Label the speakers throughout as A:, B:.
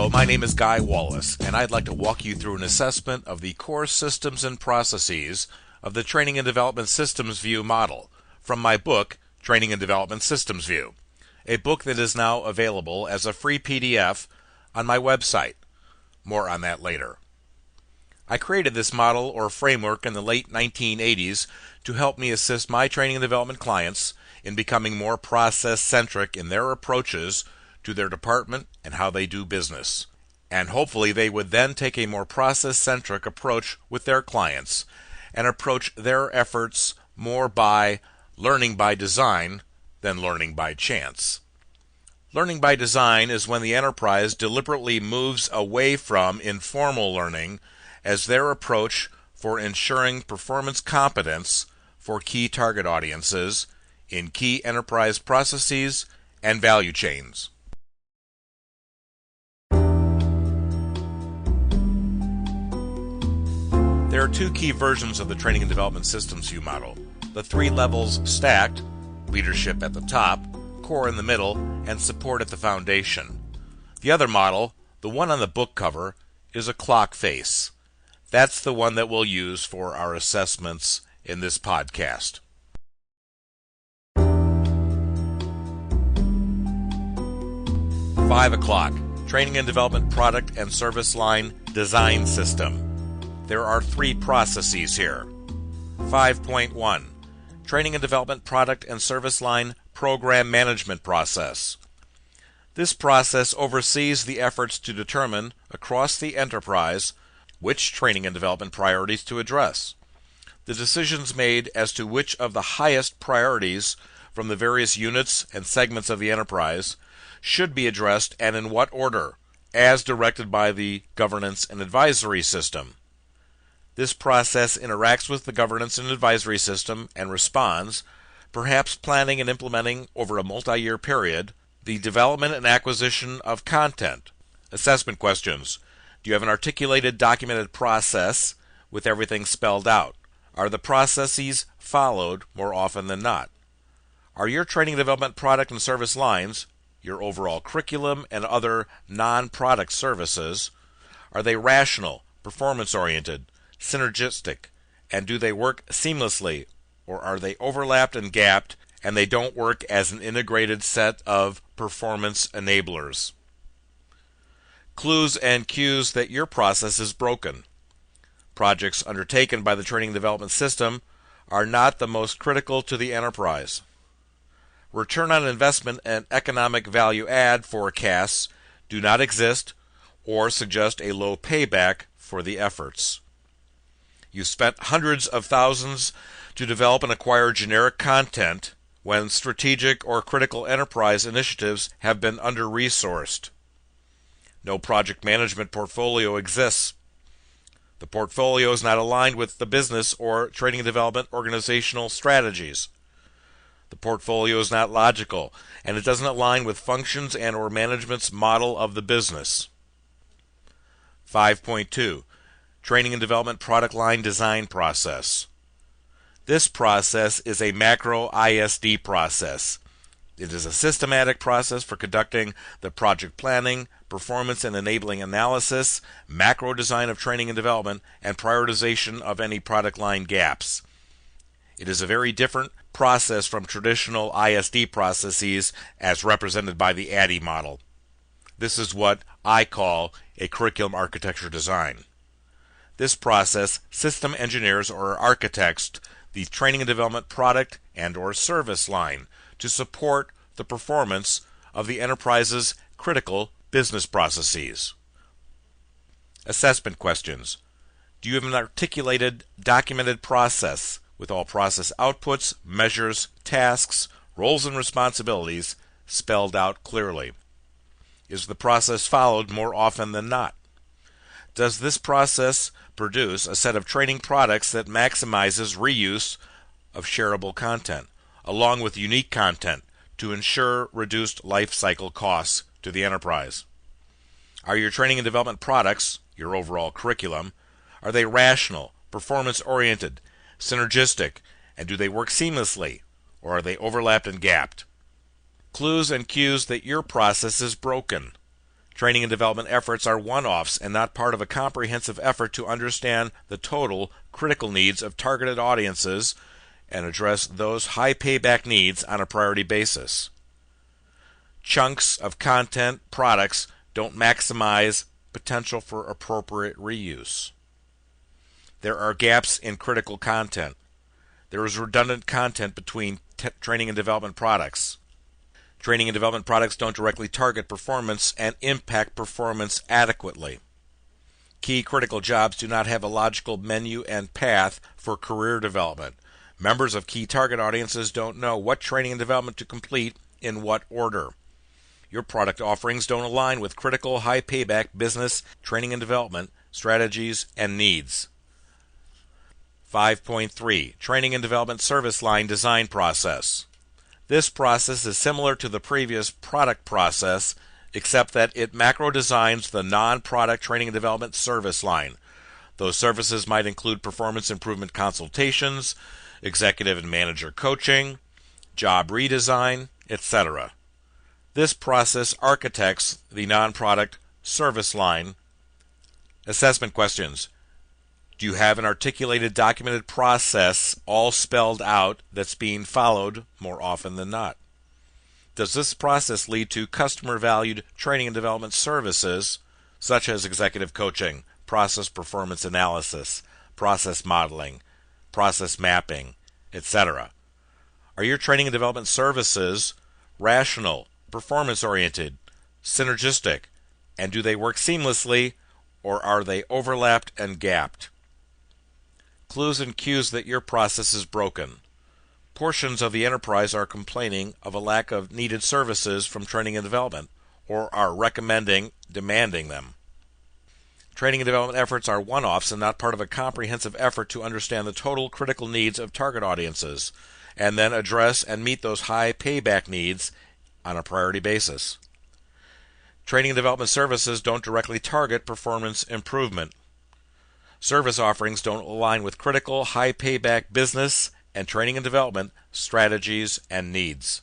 A: Hello, my name is Guy Wallace, and I'd like to walk you through an assessment of the core systems and processes of the Training and Development Systems View model from my book, Training and Development Systems View, a book that is now available as a free PDF on my website. More on that later. I created this model or framework in the late 1980s to help me assist my training and development clients in becoming more process-centric in their approaches to their department and how they do business. And hopefully they would then take a more process-centric approach with their clients and approach their efforts more by learning by design than learning by chance. Learning by design is when the enterprise deliberately moves away from informal learning as their approach for ensuring performance competence for key target audiences in key enterprise processes and value chains. There are two key versions of the Training and Development Systems View model. The 3 levels stacked, leadership at the top, core in the middle, and support at the foundation. The other model, the one on the book cover, is a clock face. That's the one that we'll use for our assessments in this podcast. Five o'clock, Training and Development Product and Service Line Design System. There are 3 processes here. 5.1, Training and Development Product and Service Line Program Management Process. This process oversees the efforts to determine, across the enterprise, which training and development priorities to address. The decisions made as to which of the highest priorities from the various units and segments of the enterprise should be addressed and in what order, as directed by the governance and advisory system. This process interacts with the governance and advisory system and responds, perhaps planning and implementing over a multi-year period, the development and acquisition of content. Assessment questions. Do you have an articulated, documented process with everything spelled out? Are the processes followed more often than not? Are your training and development product and service lines, your overall curriculum and other non-product services, are they rational, performance-oriented, synergistic, and do they work seamlessly, or are they overlapped and gapped and they don't work as an integrated set of performance enablers? Clues and cues that your process is broken. Projects undertaken by the training and development system are not the most critical to the enterprise. Return on investment and economic value add forecasts do not exist or suggest a low payback for the efforts. You spent hundreds of thousands to develop and acquire generic content when strategic or critical enterprise initiatives have been under-resourced. No project management portfolio exists. The portfolio is not aligned with the business or training and development organizational strategies. The portfolio is not logical, and it doesn't align with functions and or management's model of the business. 5.2. Training and Development Product Line Design Process. This process is a macro ISD process. It is a systematic process for conducting the project planning, performance and enabling analysis, macro design of training and development, and prioritization of any product line gaps. It is a very different process from traditional ISD processes as represented by the AT&T model. This is what I call a curriculum architecture design. This process, system engineers or architects the training and development product and or service line to support the performance of the enterprise's critical business processes. Assessment questions. Do you have an articulated, documented process with all process outputs, measures, tasks, roles and responsibilities spelled out clearly? Is the process followed more often than not? Does this process produce a set of training products that maximizes reuse of shareable content, along with unique content, to ensure reduced life cycle costs to the enterprise? Are your training and development products, your overall curriculum, are they rational, performance-oriented, synergistic, and do they work seamlessly, or are they overlapped and gapped? Clues and cues that your process is broken. Training and development efforts are one-offs and not part of a comprehensive effort to understand the total critical needs of targeted audiences and address those high payback needs on a priority basis. Chunks of content products don't maximize potential for appropriate reuse. There are gaps in critical content. There is redundant content between training and development products. Training and development products don't directly target performance and impact performance adequately. Key critical jobs do not have a logical menu and path for career development. Members of key target audiences don't know what training and development to complete in what order. Your product offerings don't align with critical high payback business training and development strategies and needs. 5.3 Training and Development Service Line Design Process. This process is similar to the previous product process, except that it macro designs the non-product training and development service line. Those services might include performance improvement consultations, executive and manager coaching, job redesign, etc. This process architects the non-product service line. Assessment questions. Do you have an articulated, documented process all spelled out that's being followed more often than not? Does this process lead to customer-valued training and development services, such as executive coaching, process performance analysis, process modeling, process mapping, etc.? Are your training and development services rational, performance-oriented, synergistic, and do they work seamlessly, or are they overlapped and gapped? Clues and cues that your process is broken. Portions of the enterprise are complaining of a lack of needed services from training and development, or are demanding them. Training and development efforts are one-offs and not part of a comprehensive effort to understand the total critical needs of target audiences, and then address and meet those high payback needs on a priority basis. Training and development services don't directly target performance improvement. Service offerings don't align with critical high payback business and training and development strategies and needs.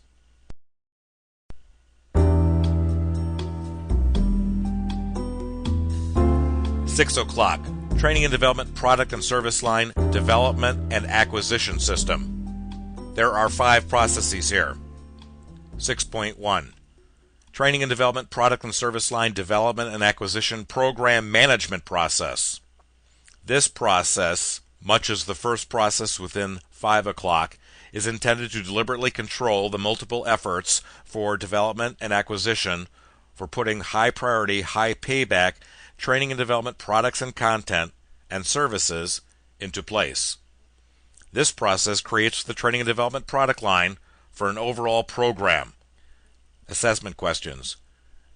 A: Six o'clock. Training and development product and service line development and acquisition system. There are 5 processes here. 6.1 Training and development product and service line development and acquisition program management process. This process, much as the first process within 5 o'clock, is intended to deliberately control the multiple efforts for development and acquisition for putting high priority, high payback training and development products and content and services into place. This process creates the training and development product line for an overall program. Assessment questions.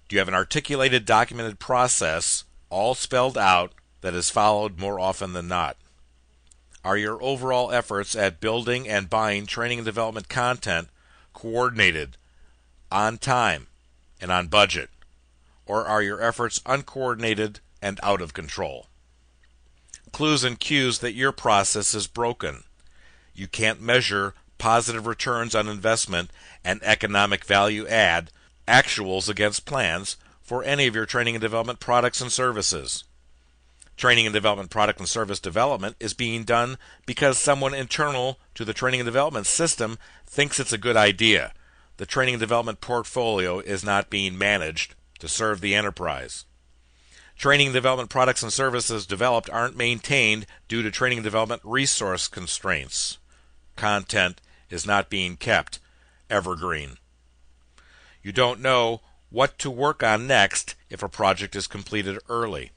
A: Do you have an articulated, documented process, all spelled out, that is followed more often than not? Are your overall efforts at building and buying training and development content coordinated, on time, and on budget? Or are your efforts uncoordinated and out of control? Clues and cues that your process is broken. You can't measure positive returns on investment and economic value add, actuals against plans, for any of your training and development products and services. Training and development product and service development is being done because someone internal to the training and development system thinks it's a good idea. The training and development portfolio is not being managed to serve the enterprise. Training and development products and services developed aren't maintained due to training and development resource constraints. Content is not being kept evergreen. You don't know what to work on next if a project is completed early.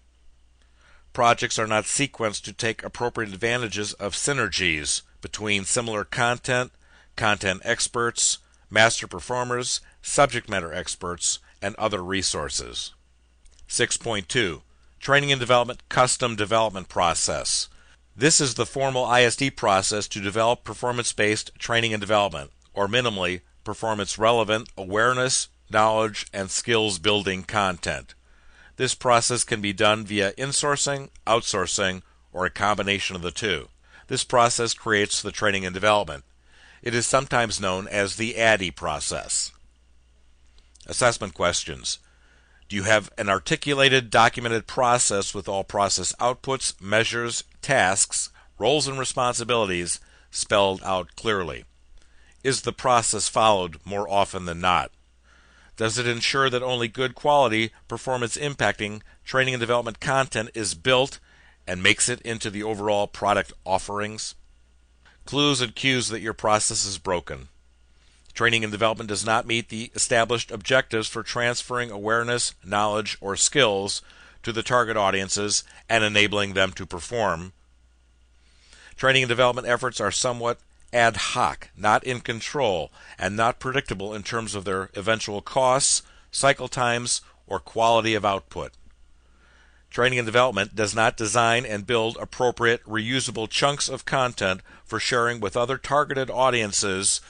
A: Projects are not sequenced to take appropriate advantages of synergies between similar content, content experts, master performers, subject matter experts, and other resources. 6.2 Training and Development Custom Development Process. This is the formal ISD process to develop performance-based training and development, or minimally, performance-relevant awareness, knowledge, and skills-building content. This process can be done via insourcing, outsourcing, or a combination of the two. This process creates the training and development. It is sometimes known as the ADDIE process. Assessment questions. Do you have an articulated, documented process with all process outputs, measures, tasks, roles, and responsibilities spelled out clearly? Is the process followed more often than not? Does it ensure that only good quality, performance impacting training and development content is built and makes it into the overall product offerings? Clues and cues that your process is broken. Training and development does not meet the established objectives for transferring awareness, knowledge, or skills to the target audiences and enabling them to perform. Training and development efforts are somewhat ad hoc, not in control, and not predictable in terms of their eventual costs, cycle times, or quality of output. Training and development does not design and build appropriate, reusable chunks of content for sharing with other targeted audiences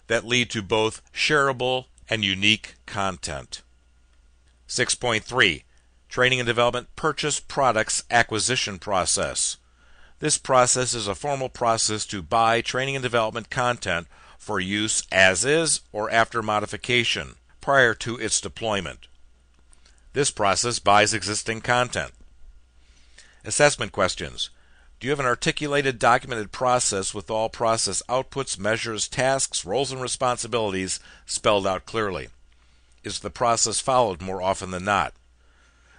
A: that lead to both shareable and unique content. 6.3. Training and development purchase products acquisition process. This process is a formal process to buy training and development content for use as is or after modification prior to its deployment. This process buys existing content. Assessment questions. Do you have an articulated, documented process with all process outputs, measures, tasks, roles, and responsibilities spelled out clearly? Is the process followed more often than not?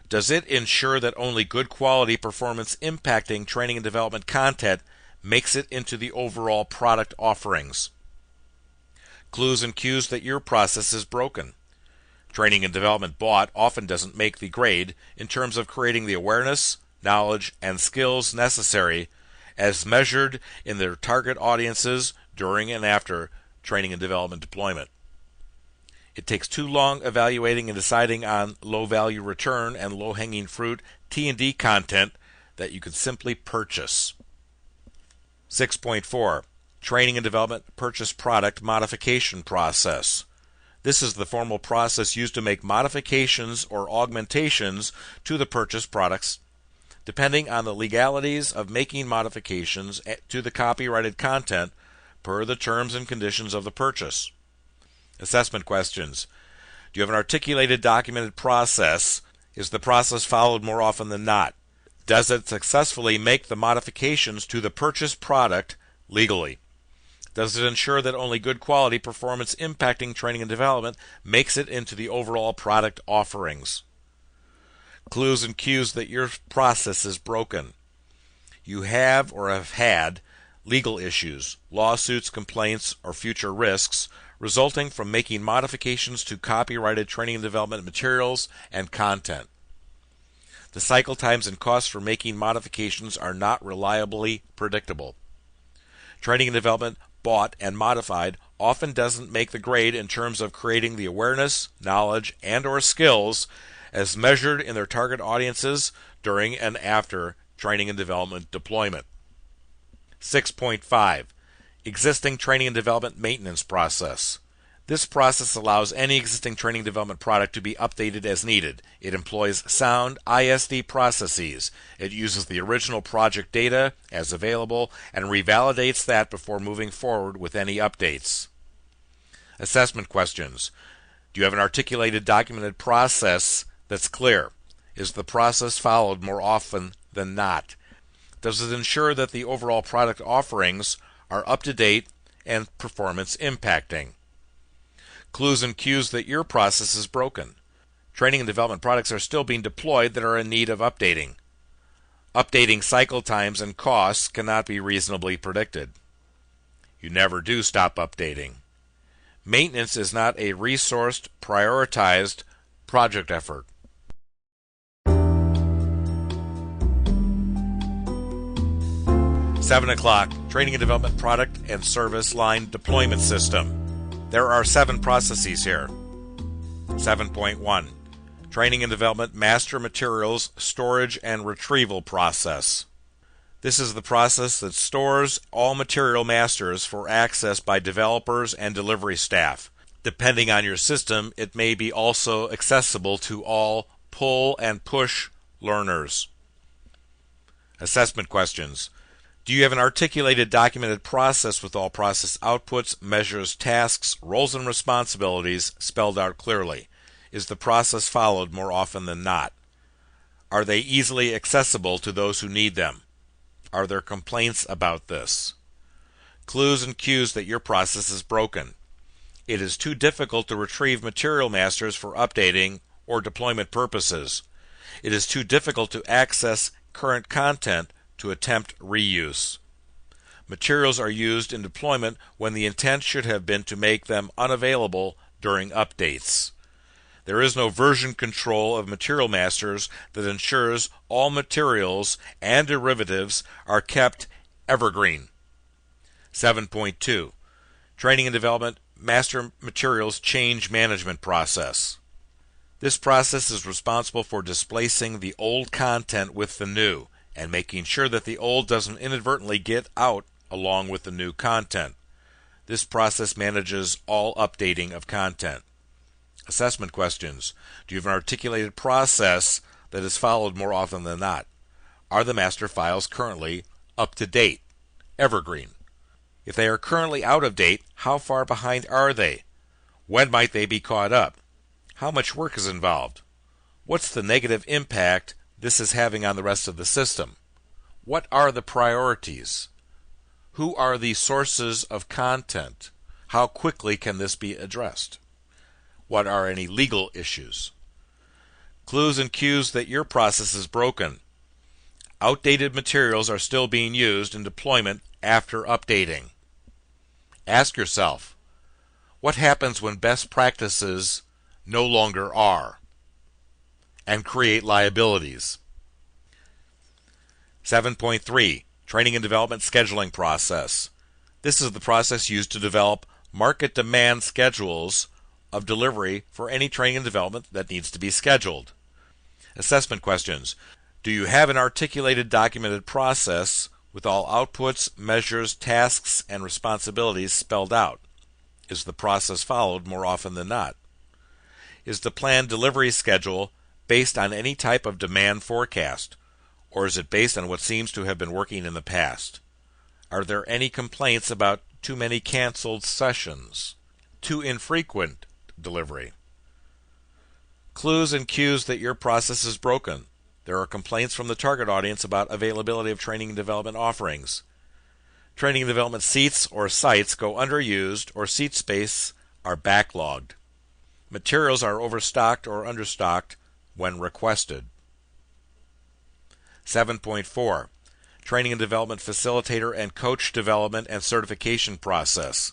A: Does it ensure that only good quality, performance impacting training and development content makes it into the overall product offerings? Clues and cues that your process is broken. Training and development bought often doesn't make the grade in terms of creating the awareness, knowledge, and skills necessary as measured in their target audiences during and after training and development deployment. It takes too long evaluating and deciding on low-value return and low-hanging fruit T&D content that you could simply purchase. 6.4. Training and development purchase product modification process. This is the formal process used to make modifications or augmentations to the purchased products, depending on the legalities of making modifications to the copyrighted content per the terms and conditions of the purchase. Assessment questions. Do you have an articulated, documented process? Is the process followed more often than not? Does it successfully make the modifications to the purchased product legally? Does it ensure that only good quality, performance impacting training and development makes it into the overall product offerings? Clues and cues that your process is broken. You have or have had legal issues, lawsuits, complaints, or future risks resulting from making modifications to copyrighted training and development materials and content. The cycle times and costs for making modifications are not reliably predictable. Training and development bought and modified often doesn't make the grade in terms of creating the awareness, knowledge, and/or skills as measured in their target audiences during and after training and development deployment. 6.5. Existing training and development maintenance process. This process allows any existing training and development product to be updated as needed. It employs sound ISD processes. It uses the original project data as available and revalidates that before moving forward with any updates. Assessment questions. Do you have an articulated, documented process that's clear? Is the process followed more often than not? Does it ensure that the overall product offerings are up to date and performance impacting? Clues and cues that your process is broken. Training and development products are still being deployed that are in need of updating. Updating cycle times and costs cannot be reasonably predicted. You never do stop updating. Maintenance is not a resourced, prioritized project effort. Seven o'clock, training and development product and service line deployment system. There are 7 processes here. 7.1. Training and development master materials storage and retrieval process. This is the process that stores all material masters for access by developers and delivery staff. Depending on your system, it may be also accessible to all pull and push learners. Assessment questions. Do you have an articulated, documented process with all process outputs, measures, tasks, roles, and responsibilities spelled out clearly? Is the process followed more often than not? Are they easily accessible to those who need them? Are there complaints about this? Clues and cues that your process is broken. It is too difficult to retrieve material masters for updating or deployment purposes. It is too difficult to access current content to attempt reuse. Materials are used in deployment when the intent should have been to make them unavailable during updates. There is no version control of material masters that ensures all materials and derivatives are kept evergreen. 7.2. Training and Development Master Materials Change Management Process. This process is responsible for displacing the old content with the new and making sure that the old doesn't inadvertently get out along with the new content. This process manages all updating of content. Assessment questions. Do you have an articulated process that is followed more often than not? Are the master files currently up to date, evergreen? If they are currently out of date, how far behind are they? When might they be caught up? How much work is involved? What's the negative impact this is having on the rest of the system? What are the priorities? Who are the sources of content? How quickly can this be addressed? What are any legal issues? Clues and cues that your process is broken. Outdated materials are still being used in deployment after updating. Ask yourself, what happens when best practices no longer are? And create liabilities. 7.3. Training and Development Scheduling Process. This is the process used to develop market demand schedules of delivery for any training and development that needs to be scheduled. Assessment questions. Do you have an articulated documented process with all outputs, measures, tasks, and responsibilities spelled out? Is the process followed more often than not? Is the planned delivery schedule based on any type of demand forecast, or is it based on what seems to have been working in the past? Are there any complaints about too many canceled sessions, too infrequent delivery? Clues and cues that your process is broken. There are complaints from the target audience about availability of training and development offerings. Training and development seats or sites go underused or seat space are backlogged. Materials are overstocked or understocked when requested. 7.4. Training and Development Facilitator and Coach Development and Certification Process.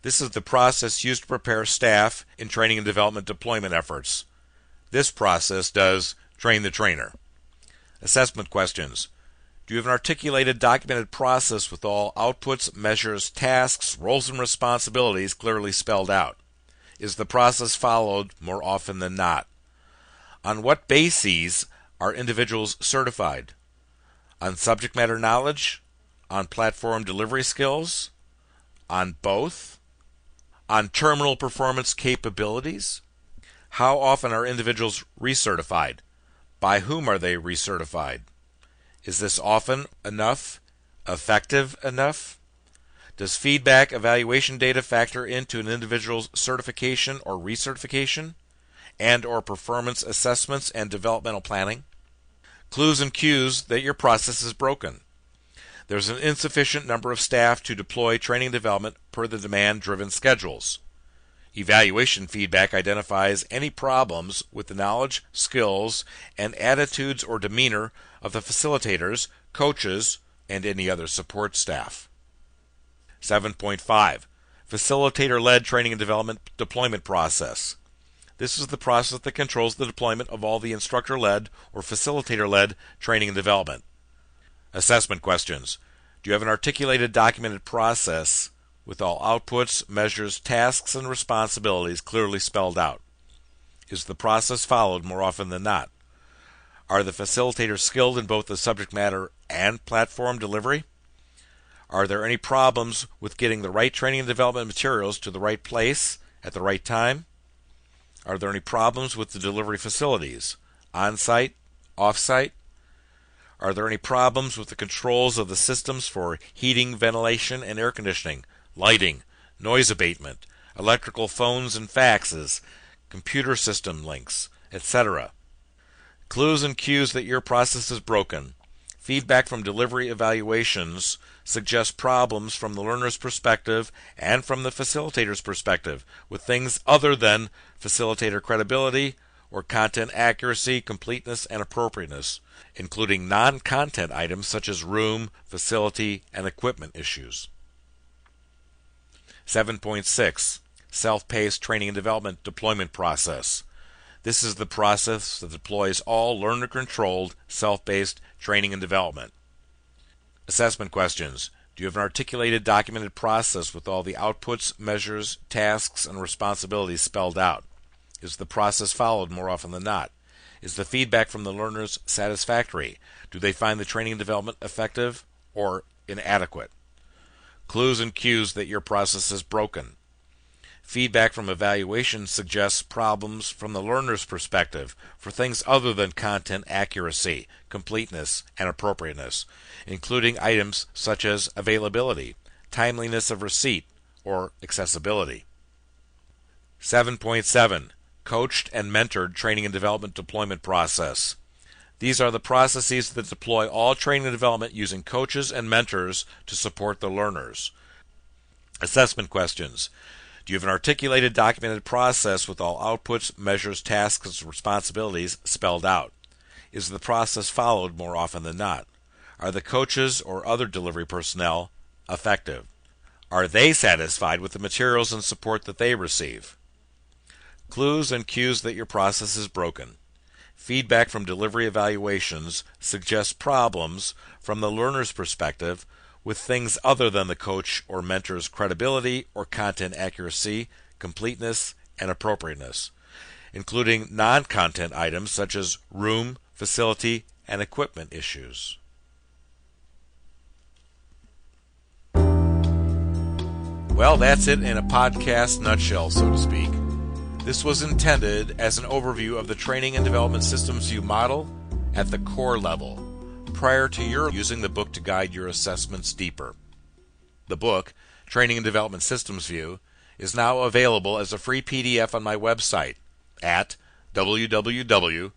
A: This is the process used to prepare staff in training and development deployment efforts. This process does train the trainer. Assessment questions. Do you have an articulated, documented process with all outputs, measures, tasks, roles, and responsibilities clearly spelled out? Is the process followed more often than not? On what bases are individuals certified? On subject matter knowledge? On platform delivery skills? On both? On terminal performance capabilities? How often are individuals recertified? By whom are they recertified? Is this often enough? Effective enough? Does feedback evaluation data factor into an individual's certification or recertification, and or performance assessments and developmental planning? Clues and cues that your process is broken. There's an insufficient number of staff to deploy training and development per the demand-driven schedules. Evaluation feedback identifies any problems with the knowledge, skills, and attitudes or demeanor of the facilitators, coaches, and any other support staff. 7.5. Facilitator-led training and development deployment process. This is the process that controls the deployment of all the instructor-led or facilitator-led training and development. Assessment questions. Do you have an articulated, documented process with all outputs, measures, tasks, and responsibilities clearly spelled out? Is the process followed more often than not? Are the facilitators skilled in both the subject matter and platform delivery? Are there any problems with getting the right training and development materials to the right place at the right time? Are there any problems with the delivery facilities, on-site, off-site? Are there any problems with the controls of the systems for heating, ventilation, and air conditioning, lighting, noise abatement, electrical phones and faxes, computer system links, etc. Clues and cues that your process is broken. Feedback from delivery evaluations suggests problems from the learner's perspective and from the facilitator's perspective with things other than facilitator credibility or content accuracy, completeness, and appropriateness, including non-content items such as room, facility, and equipment issues. 7.6. Self-paced training and development deployment process. This is the process that deploys all learner-controlled, self-paced training and development. Assessment questions. Do you have an articulated, documented process with all the outputs, measures, tasks, and responsibilities spelled out? Is the process followed more often than not? Is the feedback from the learners satisfactory? Do they find the training and development effective or inadequate? Clues and cues that your process is broken. Feedback from evaluation suggests problems from the learner's perspective for things other than content accuracy, completeness, and appropriateness, including items such as availability, timeliness of receipt, or accessibility. 7.7. Coached and mentored training and development deployment process. These are the processes that deploy all training and development using coaches and mentors to support the learners. Assessment questions. Do you have an articulated, documented process with all outputs, measures, tasks, and responsibilities spelled out? Is the process followed more often than not? Are the coaches or other delivery personnel effective? Are they satisfied with the materials and support that they receive? Clues and cues that your process is broken. Feedback from delivery evaluations suggests problems from the learner's perspective with things other than the coach or mentor's credibility or content accuracy, completeness, and appropriateness, including non-content items such as room, facility, and equipment issues. Well, that's it in a podcast nutshell, so to speak. This was intended as an overview of the Training and Development Systems View model at the core level, prior to your using the book to guide your assessments deeper. The book, Training and Development Systems View, is now available as a free PDF on my website at www.eppic.biz.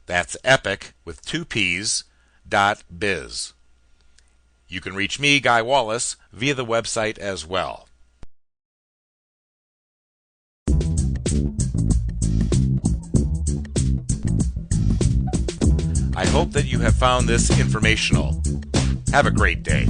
A: That's epic with 2 P's, .biz. You can reach me, Guy Wallace, via the website as well. I hope that you have found this informational. Have a great day.